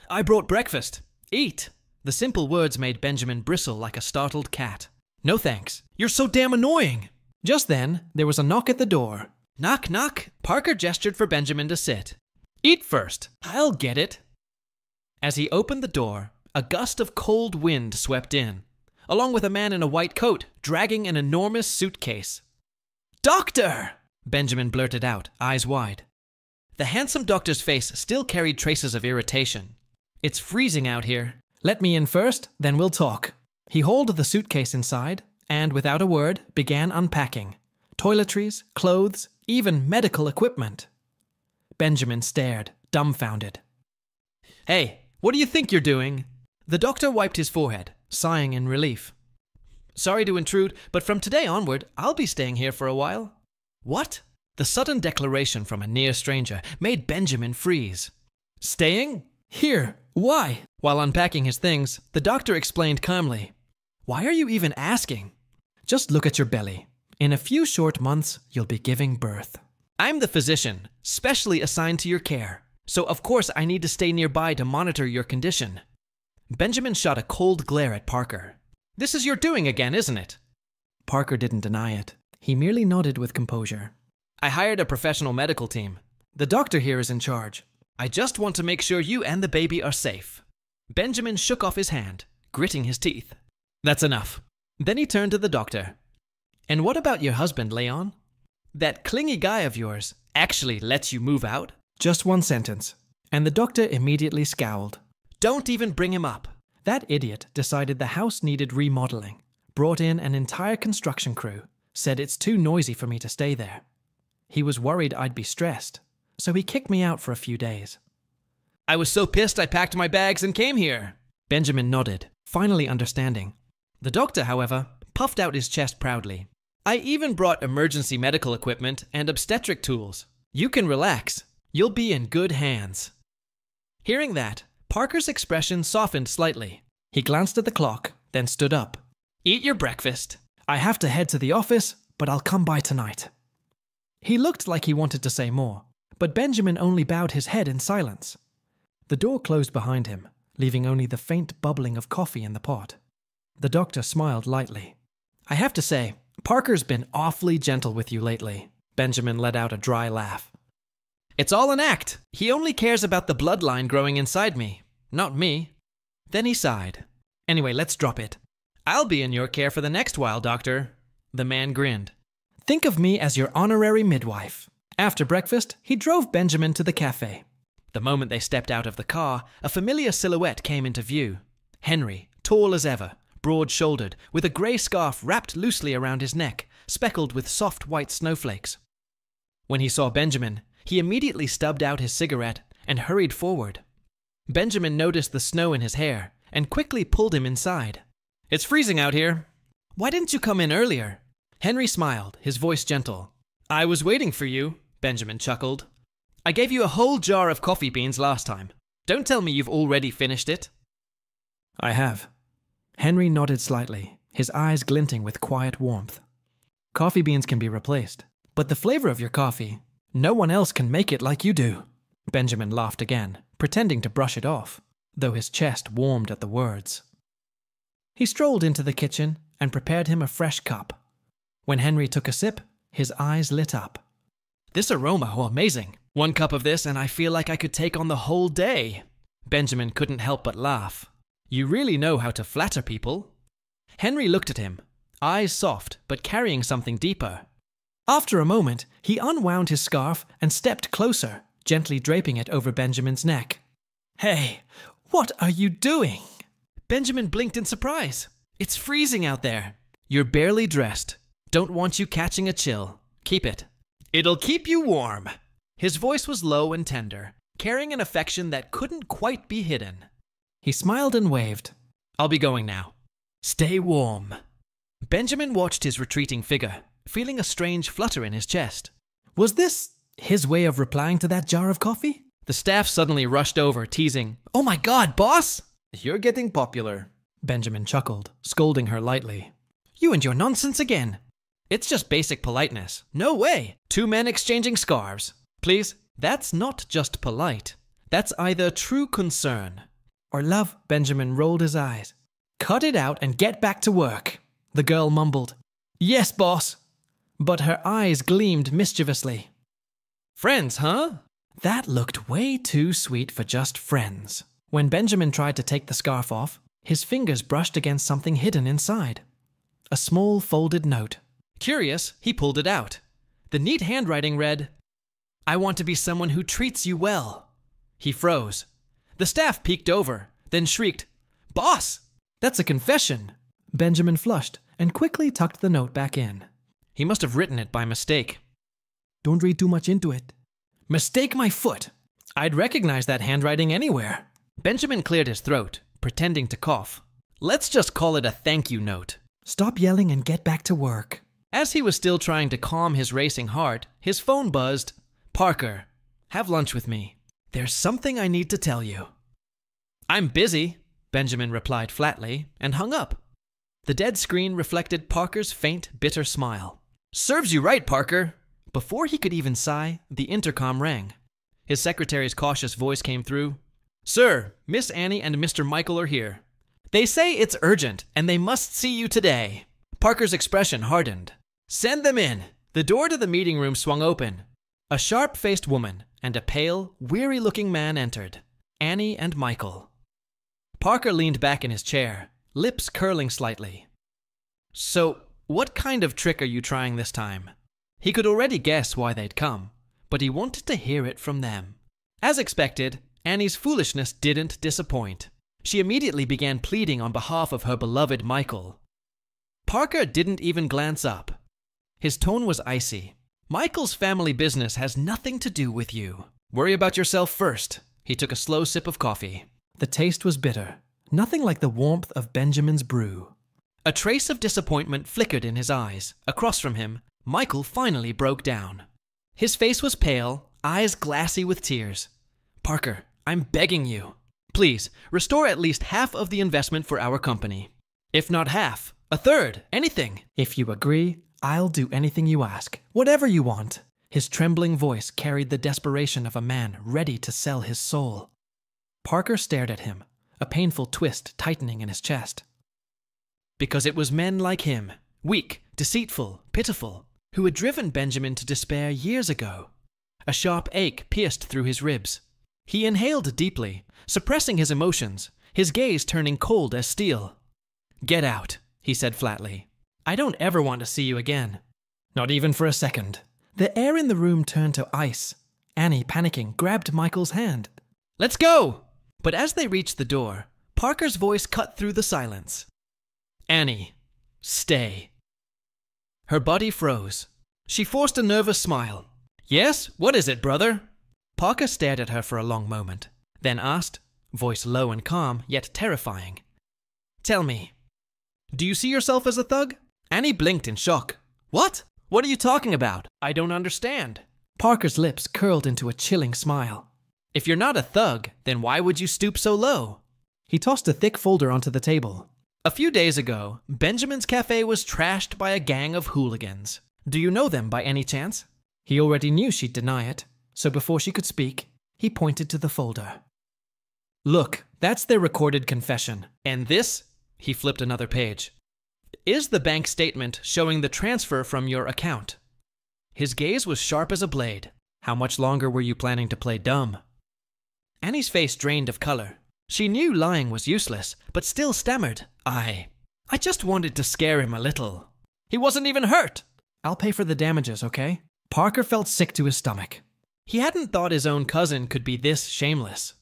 "I brought breakfast. Eat." The simple words made Benjamin bristle like a startled cat. "No thanks. You're so damn annoying." Just then, there was a knock at the door. "Knock, knock." Parker gestured for Benjamin to sit. "Eat first. I'll get it." As he opened the door, a gust of cold wind swept in, along with a man in a white coat dragging an enormous suitcase. "Doctor!" Benjamin blurted out, eyes wide. The handsome doctor's face still carried traces of irritation. "It's freezing out here. Let me in first, then we'll talk." He hauled the suitcase inside and, without a word, began unpacking. Toiletries, clothes, even medical equipment. Benjamin stared, dumbfounded. "Hey, what do you think you're doing?" The doctor wiped his forehead, sighing in relief. "Sorry to intrude, but from today onward, I'll be staying here for a while." "What?" The sudden declaration from a near stranger made Benjamin freeze. "Staying? Here? Why?" While unpacking his things, the doctor explained calmly. "Why are you even asking? Just look at your belly. In a few short months, you'll be giving birth. I'm the physician, specially assigned to your care, so of course I need to stay nearby to monitor your condition." Benjamin shot a cold glare at Parker. "This is your doing again, isn't it?" Parker didn't deny it. He merely nodded with composure. "I hired a professional medical team. The doctor here is in charge. I just want to make sure you and the baby are safe." Benjamin shook off his hand, gritting his teeth. "That's enough." Then he turned to the doctor. "And what about your husband, Leon? That clingy guy of yours actually lets you move out?" Just one sentence, and the doctor immediately scowled. "Don't even bring him up." That idiot decided the house needed remodeling, brought in an entire construction crew, said it's too noisy for me to stay there. He was worried I'd be stressed, so he kicked me out for a few days. "I was so pissed I packed my bags and came here." Benjamin nodded, finally understanding. The doctor, however, puffed out his chest proudly. "I even brought emergency medical equipment and obstetric tools. You can relax. You'll be in good hands." Hearing that, Parker's expression softened slightly. He glanced at the clock, then stood up. "Eat your breakfast. I have to head to the office, but I'll come by tonight." He looked like he wanted to say more, but Benjamin only bowed his head in silence. The door closed behind him, leaving only the faint bubbling of coffee in the pot. The doctor smiled lightly. "I have to say, Parker's been awfully gentle with you lately." Benjamin let out a dry laugh. "It's all an act. He only cares about the bloodline growing inside me, not me." Then he sighed. "Anyway, let's drop it. I'll be in your care for the next while, doctor." The man grinned. "Think of me as your honorary midwife." After breakfast, he drove Benjamin to the cafe. The moment they stepped out of the car, a familiar silhouette came into view. Henry, tall as ever, broad-shouldered, with a grey scarf wrapped loosely around his neck, speckled with soft white snowflakes. When he saw Benjamin, he immediately stubbed out his cigarette and hurried forward. Benjamin noticed the snow in his hair and quickly pulled him inside. "It's freezing out here. Why didn't you come in earlier?" Henry smiled, his voice gentle. "I was waiting for you," Benjamin chuckled. "I gave you a whole jar of coffee beans last time. Don't tell me you've already finished it." "I have." Henry nodded slightly, his eyes glinting with quiet warmth. "Coffee beans can be replaced, but the flavor of your coffee, no one else can make it like you do." Benjamin laughed again, pretending to brush it off, though his chest warmed at the words. He strolled into the kitchen and prepared him a fresh cup. When Henry took a sip, his eyes lit up. This aroma, amazing. 1 cup of this and I feel like I could take on the whole day. Benjamin couldn't help but laugh. You really know how to flatter people. Henry looked at him, eyes soft but carrying something deeper. After a moment, he unwound his scarf and stepped closer, gently draping it over Benjamin's neck. Hey, what are you doing? Benjamin blinked in surprise. It's freezing out there. You're barely dressed. Don't want you catching a chill. Keep it. It'll keep you warm. His voice was low and tender, carrying an affection that couldn't quite be hidden. He smiled and waved. I'll be going now. Stay warm. Benjamin watched his retreating figure, feeling a strange flutter in his chest. Was this his way of replying to that jar of coffee? The staff suddenly rushed over, teasing, "Oh my God, boss!" You're getting popular. Benjamin chuckled, scolding her lightly. You and your nonsense again. It's just basic politeness. No way. 2 men exchanging scarves. Please, that's not just polite. That's either true concern or love. Benjamin rolled his eyes. Cut it out and get back to work. The girl mumbled, Yes, boss. But her eyes gleamed mischievously. Friends, huh? That looked way too sweet for just friends. When Benjamin tried to take the scarf off, his fingers brushed against something hidden inside. A small folded note. Curious, he pulled it out. The neat handwriting read, I want to be someone who treats you well. He froze. The staff peeked over, then shrieked, Boss! That's a confession. Benjamin flushed and quickly tucked the note back in. He must have written it by mistake. Don't read too much into it. Mistake my foot. I'd recognize that handwriting anywhere. Benjamin cleared his throat, pretending to cough. Let's just call it a thank you note. Stop yelling and get back to work. As he was still trying to calm his racing heart, his phone buzzed. Parker, have lunch with me. There's something I need to tell you. I'm busy, Benjamin replied flatly, and hung up. The dead screen reflected Parker's faint, bitter smile. Serves you right, Parker. Before he could even sigh, the intercom rang. His secretary's cautious voice came through. Sir, Miss Annie and Mr. Michael are here. They say it's urgent, and they must see you today. Parker's expression hardened. Send them in. The door to the meeting room swung open. A sharp-faced woman and a pale, weary-looking man entered. Annie and Michael. Parker leaned back in his chair, lips curling slightly. So, what kind of trick are you trying this time? He could already guess why they'd come, but he wanted to hear it from them. As expected, Annie's foolishness didn't disappoint. She immediately began pleading on behalf of her beloved Michael. Parker didn't even glance up. His tone was icy. Michael's family business has nothing to do with you. Worry about yourself first. He took a slow sip of coffee. The taste was bitter, nothing like the warmth of Benjamin's brew. A trace of disappointment flickered in his eyes. Across from him, Michael finally broke down. His face was pale, eyes glassy with tears. Parker, I'm begging you. Please, restore at least half of the investment for our company. If not half, a third, anything. If you agree, I'll do anything you ask, whatever you want. His trembling voice carried the desperation of a man ready to sell his soul. Parker stared at him, a painful twist tightening in his chest. Because it was men like him, weak, deceitful, pitiful, who had driven Benjamin to despair years ago. A sharp ache pierced through his ribs. He inhaled deeply, suppressing his emotions, his gaze turning cold as steel. Get out, he said flatly. I don't ever want to see you again. Not even for a second. The air in the room turned to ice. Annie, panicking, grabbed Michael's hand. Let's go! But as they reached the door, Parker's voice cut through the silence. Annie, stay. Her body froze. She forced a nervous smile. Yes, what is it, brother? Parker stared at her for a long moment, then asked, voice low and calm, yet terrifying. Tell me, do you see yourself as a thug? Annie blinked in shock. What? What are you talking about? I don't understand. Parker's lips curled into a chilling smile. If you're not a thug, then why would you stoop so low? He tossed a thick folder onto the table. A few days ago, Benjamin's cafe was trashed by a gang of hooligans. Do you know them by any chance? He already knew she'd deny it, so before she could speak, he pointed to the folder. Look, that's their recorded confession. And this, he flipped another page, is the bank statement showing the transfer from your account. His gaze was sharp as a blade. How much longer were you planning to play dumb? Annie's face drained of color. She knew lying was useless, but still stammered. I just wanted to scare him a little. He wasn't even hurt. I'll pay for the damages, okay? Parker felt sick to his stomach. He hadn't thought his own cousin could be this shameless.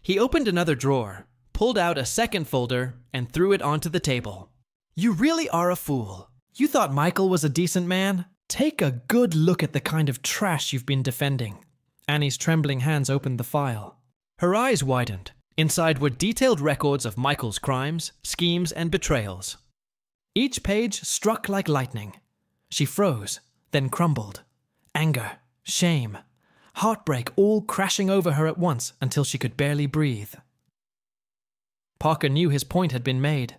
He opened another drawer, pulled out a second folder, and threw it onto the table. You really are a fool. You thought Michael was a decent man? Take a good look at the kind of trash you've been defending. Annie's trembling hands opened the file. Her eyes widened. Inside were detailed records of Michael's crimes, schemes, and betrayals. Each page struck like lightning. She froze, then crumbled. Anger, shame, heartbreak all crashing over her at once until she could barely breathe. Parker knew his point had been made.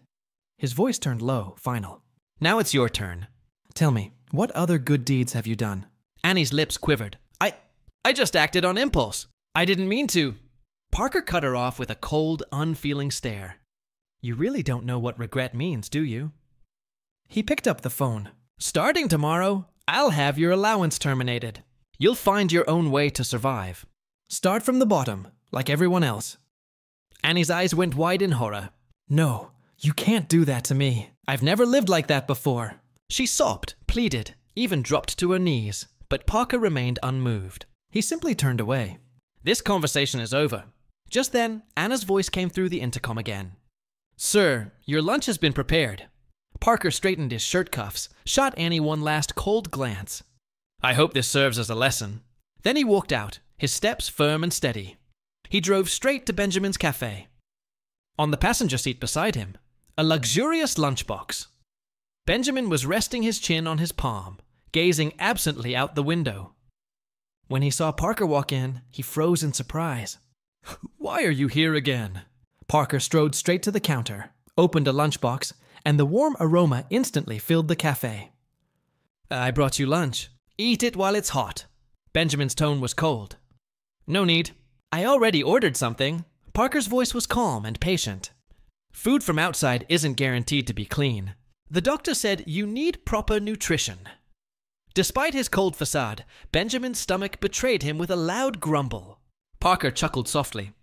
His voice turned low, final. Now it's your turn. Tell me, what other good deeds have you done? Annie's lips quivered. I just acted on impulse. I didn't mean to. Parker cut her off with a cold, unfeeling stare. You really don't know what regret means, do you? He picked up the phone. Starting tomorrow, I'll have your allowance terminated. You'll find your own way to survive. Start from the bottom, like everyone else. Annie's eyes went wide in horror. No, you can't do that to me. I've never lived like that before. She sobbed, pleaded, even dropped to her knees, but Parker remained unmoved. He simply turned away. This conversation is over. Just then, Anna's voice came through the intercom again. Sir, your lunch has been prepared. Parker straightened his shirt cuffs, shot Annie one last cold glance. I hope this serves as a lesson. Then he walked out, his steps firm and steady. He drove straight to Benjamin's cafe. On the passenger seat beside him, a luxurious lunchbox. Benjamin was resting his chin on his palm, gazing absently out the window. When he saw Parker walk in, he froze in surprise. Why are you here again? Parker strode straight to the counter, opened a lunchbox, and the warm aroma instantly filled the cafe. I brought you lunch. Eat it while it's hot. Benjamin's tone was cold. No need. I already ordered something. Parker's voice was calm and patient. Food from outside isn't guaranteed to be clean. The doctor said you need proper nutrition. Despite his cold facade, Benjamin's stomach betrayed him with a loud grumble. Parker chuckled softly.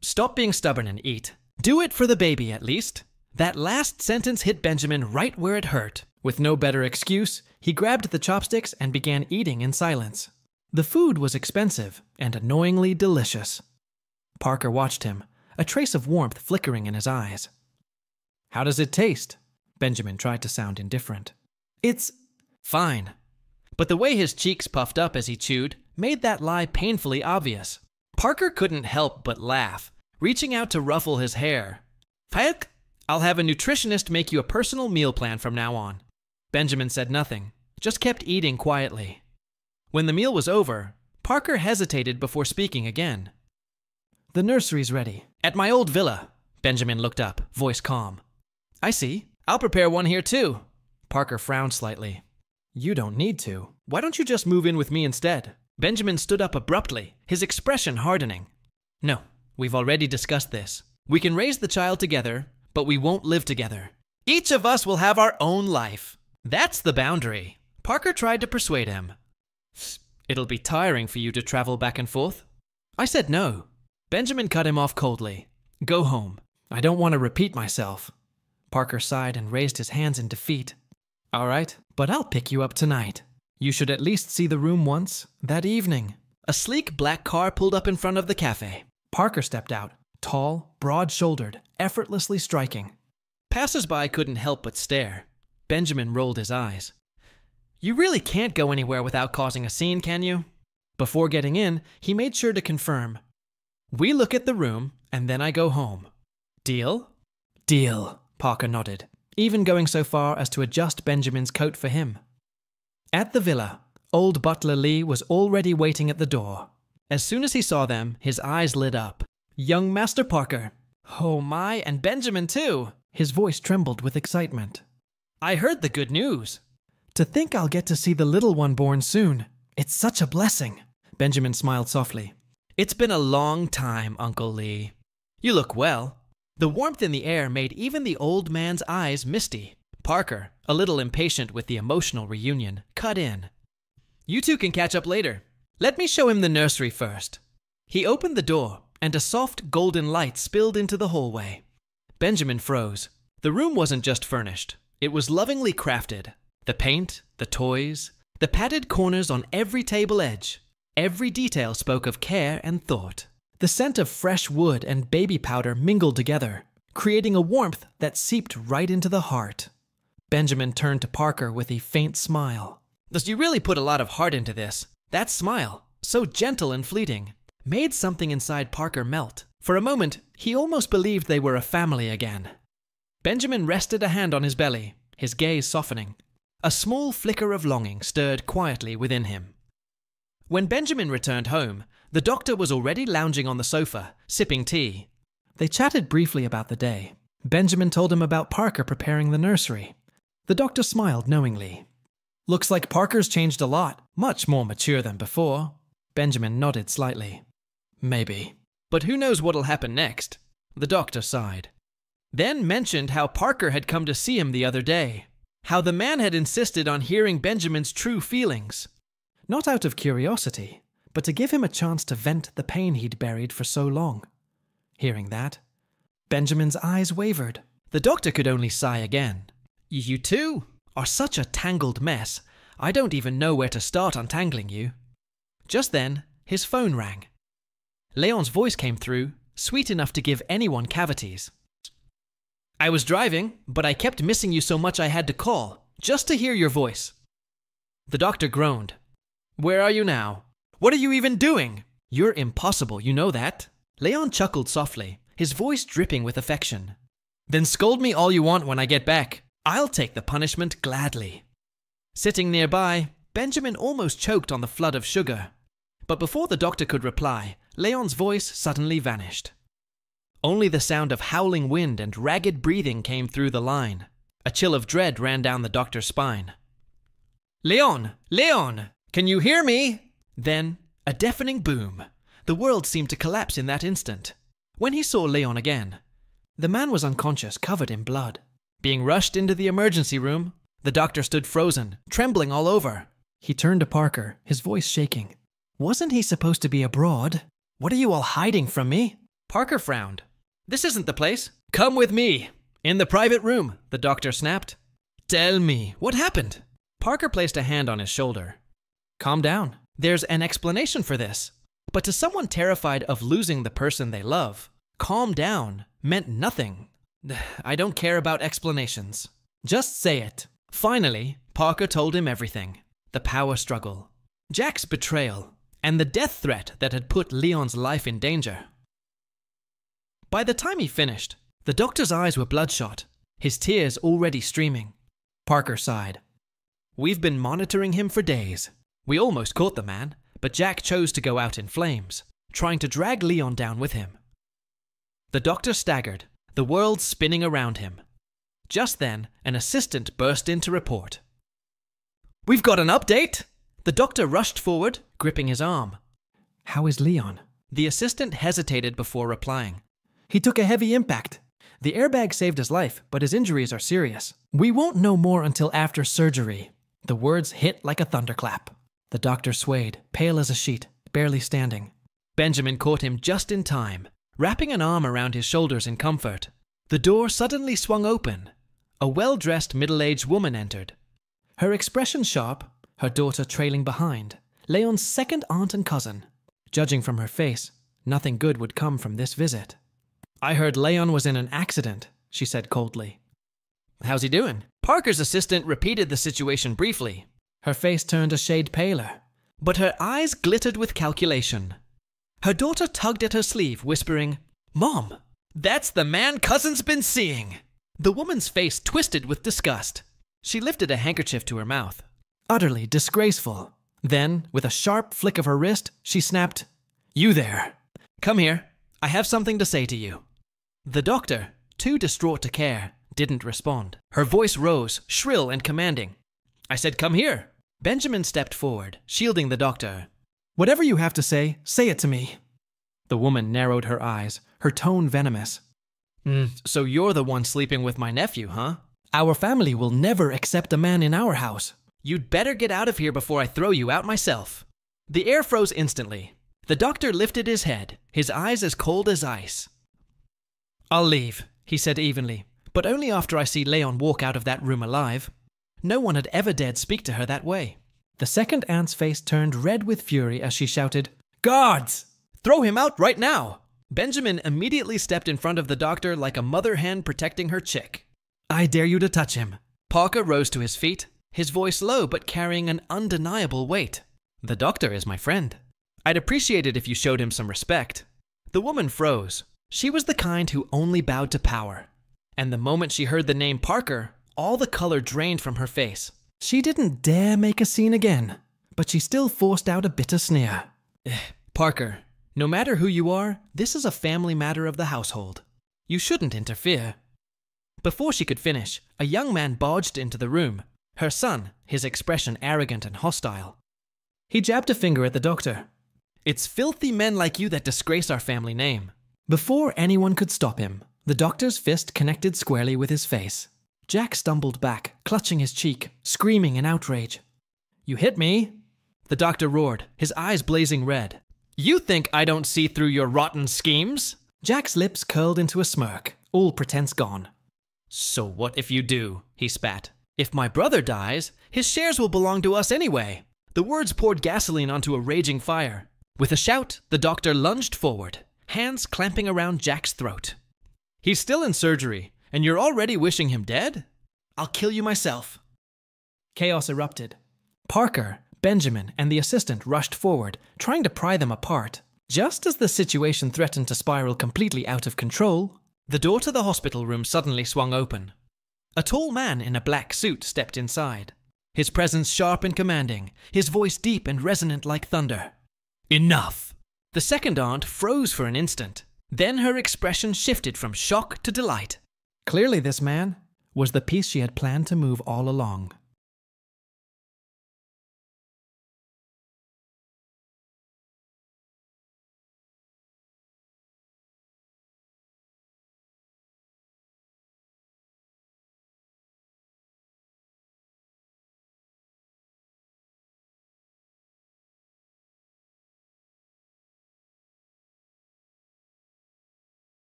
Stop being stubborn and eat. Do it for the baby, at least. That last sentence hit Benjamin right where it hurt. With no better excuse, he grabbed the chopsticks and began eating in silence. The food was expensive and annoyingly delicious. Parker watched him, a trace of warmth flickering in his eyes. How does it taste? Benjamin tried to sound indifferent. It's fine. But the way his cheeks puffed up as he chewed made that lie painfully obvious. Parker couldn't help but laugh, reaching out to ruffle his hair. Falk, I'll have a nutritionist make you a personal meal plan from now on. Benjamin said nothing, just kept eating quietly. When the meal was over, Parker hesitated before speaking again. The nursery's ready. At my old villa. Benjamin looked up, voice calm. I see. I'll prepare one here too. Parker frowned slightly. You don't need to. Why don't you just move in with me instead? Benjamin stood up abruptly, his expression hardening. No, we've already discussed this. We can raise the child together, but we won't live together. Each of us will have our own life. That's the boundary. Parker tried to persuade him. It'll be tiring for you to travel back and forth. I said no. Benjamin cut him off coldly. Go home. I don't want to repeat myself. Parker sighed and raised his hands in defeat. All right, but I'll pick you up tonight. You should at least see the room once, that evening. A sleek black car pulled up in front of the cafe. Parker stepped out, tall, broad-shouldered, effortlessly striking. Passers-by couldn't help but stare. Benjamin rolled his eyes. You really can't go anywhere without causing a scene, can you? Before getting in, he made sure to confirm. We look at the room, and then I go home. Deal? Deal, Parker nodded, even going so far as to adjust Benjamin's coat for him. At the villa, old butler Lee was already waiting at the door. As soon as he saw them, his eyes lit up. Young Master Parker. Oh my, and Benjamin too. His voice trembled with excitement. I heard the good news. To think I'll get to see the little one born soon. It's such a blessing. Benjamin smiled softly. It's been a long time, Uncle Lee. You look well. The warmth in the air made even the old man's eyes misty. Parker, a little impatient with the emotional reunion, cut in. You two can catch up later. Let me show him the nursery first. He opened the door, and a soft golden light spilled into the hallway. Benjamin froze. The room wasn't just furnished. It was lovingly crafted. The paint, the toys, the padded corners on every table edge. Every detail spoke of care and thought. The scent of fresh wood and baby powder mingled together, creating a warmth that seeped right into the heart. Benjamin turned to Parker with a faint smile. You really put a lot of heart into this. That smile, so gentle and fleeting, made something inside Parker melt. For a moment, he almost believed they were a family again. Benjamin rested a hand on his belly, his gaze softening. A small flicker of longing stirred quietly within him. When Benjamin returned home, the doctor was already lounging on the sofa, sipping tea. They chatted briefly about the day. Benjamin told him about Parker preparing the nursery. The doctor smiled knowingly. Looks like Parker's changed a lot, much more mature than before. Benjamin nodded slightly. Maybe. But who knows what'll happen next? The doctor sighed. Then mentioned how Parker had come to see him the other day. How the man had insisted on hearing Benjamin's true feelings. Not out of curiosity, but to give him a chance to vent the pain he'd buried for so long. Hearing that, Benjamin's eyes wavered. The doctor could only sigh again. You two are such a tangled mess. I don't even know where to start untangling you. Just then, his phone rang. Leon's voice came through, sweet enough to give anyone cavities. I was driving, but I kept missing you so much I had to call, just to hear your voice. The doctor groaned. Where are you now? What are you even doing? You're impossible, you know that. Leon chuckled softly, his voice dripping with affection. Then scold me all you want when I get back. I'll take the punishment gladly. Sitting nearby, Benjamin almost choked on the flood of sugar. But before the doctor could reply, Leon's voice suddenly vanished. Only the sound of howling wind and ragged breathing came through the line. A chill of dread ran down the doctor's spine. Leon! Leon! Can you hear me? Then, a deafening boom. The world seemed to collapse in that instant. When he saw Leon again, the man was unconscious, covered in blood. Being rushed into the emergency room, the doctor stood frozen, trembling all over. He turned to Parker, his voice shaking. Wasn't he supposed to be abroad? What are you all hiding from me? Parker frowned. This isn't the place. Come with me. In the private room, the doctor snapped. Tell me, what happened? Parker placed a hand on his shoulder. Calm down. There's an explanation for this. But to someone terrified of losing the person they love, calm down meant nothing. I don't care about explanations. Just say it. Finally, Parker told him everything. The power struggle, Jack's betrayal, and the death threat that had put Leon's life in danger. By the time he finished, the doctor's eyes were bloodshot, his tears already streaming. Parker sighed. We've been monitoring him for days. We almost caught the man, but Jack chose to go out in flames, trying to drag Leon down with him. The doctor staggered, the world spinning around him. Just then, an assistant burst in to report. We've got an update! The doctor rushed forward, gripping his arm. How is Leon? The assistant hesitated before replying. He took a heavy impact. The airbag saved his life, but his injuries are serious. We won't know more until after surgery. The words hit like a thunderclap. The doctor swayed, pale as a sheet, barely standing. Benjamin caught him just in time, wrapping an arm around his shoulders in comfort. The door suddenly swung open. A well-dressed middle-aged woman entered. Her expression sharp, her daughter trailing behind, Leon's second aunt and cousin. Judging from her face, nothing good would come from this visit. I heard Leon was in an accident, she said coldly. How's he doing? Parker's assistant repeated the situation briefly. Her face turned a shade paler, but her eyes glittered with calculation. Her daughter tugged at her sleeve, whispering, Mom, that's the man Cousin's been seeing. The woman's face twisted with disgust. She lifted a handkerchief to her mouth. Utterly disgraceful. Then, with a sharp flick of her wrist, she snapped, You there. Come here. I have something to say to you. The doctor, too distraught to care, didn't respond. Her voice rose, shrill and commanding. I said, come here. Benjamin stepped forward, shielding the doctor. Whatever you have to say it to me. The woman narrowed her eyes, her tone venomous. So you're the one sleeping with my nephew, huh? Our family will never accept a man in our house. You'd better get out of here before I throw you out myself. The air froze instantly. The doctor lifted his head, his eyes as cold as ice. I'll leave, he said evenly, but only after I see Leon walk out of that room alive. No one had ever dared speak to her that way. The second aunt's face turned red with fury as she shouted, "Guards! Throw him out right now!" Benjamin immediately stepped in front of the doctor like a mother hen protecting her chick. I dare you to touch him. Parker rose to his feet, his voice low but carrying an undeniable weight. The doctor is my friend. I'd appreciate it if you showed him some respect. The woman froze. She was the kind who only bowed to power. And the moment she heard the name Parker, all the color drained from her face. She didn't dare make a scene again, but she still forced out a bitter sneer. Parker, no matter who you are, this is a family matter of the household. You shouldn't interfere. Before she could finish, a young man barged into the room. Her son, his expression arrogant and hostile. He jabbed a finger at the doctor. It's filthy men like you that disgrace our family name. Before anyone could stop him, the doctor's fist connected squarely with his face. Jack stumbled back, clutching his cheek, screaming in outrage. You hit me? The doctor roared, his eyes blazing red. You think I don't see through your rotten schemes? Jack's lips curled into a smirk, all pretense gone. So what if you do? He spat. If my brother dies, his shares will belong to us anyway. The words poured gasoline onto a raging fire. With a shout, the doctor lunged forward, hands clamping around Jack's throat. He's still in surgery, and you're already wishing him dead? I'll kill you myself. Chaos erupted. Parker, Benjamin, and the assistant rushed forward, trying to pry them apart. Just as the situation threatened to spiral completely out of control, the door to the hospital room suddenly swung open. A tall man in a black suit stepped inside, his presence sharp and commanding, his voice deep and resonant like thunder. Enough! The second aunt froze for an instant. Then her expression shifted from shock to delight. Clearly this man was the piece she had planned to move all along.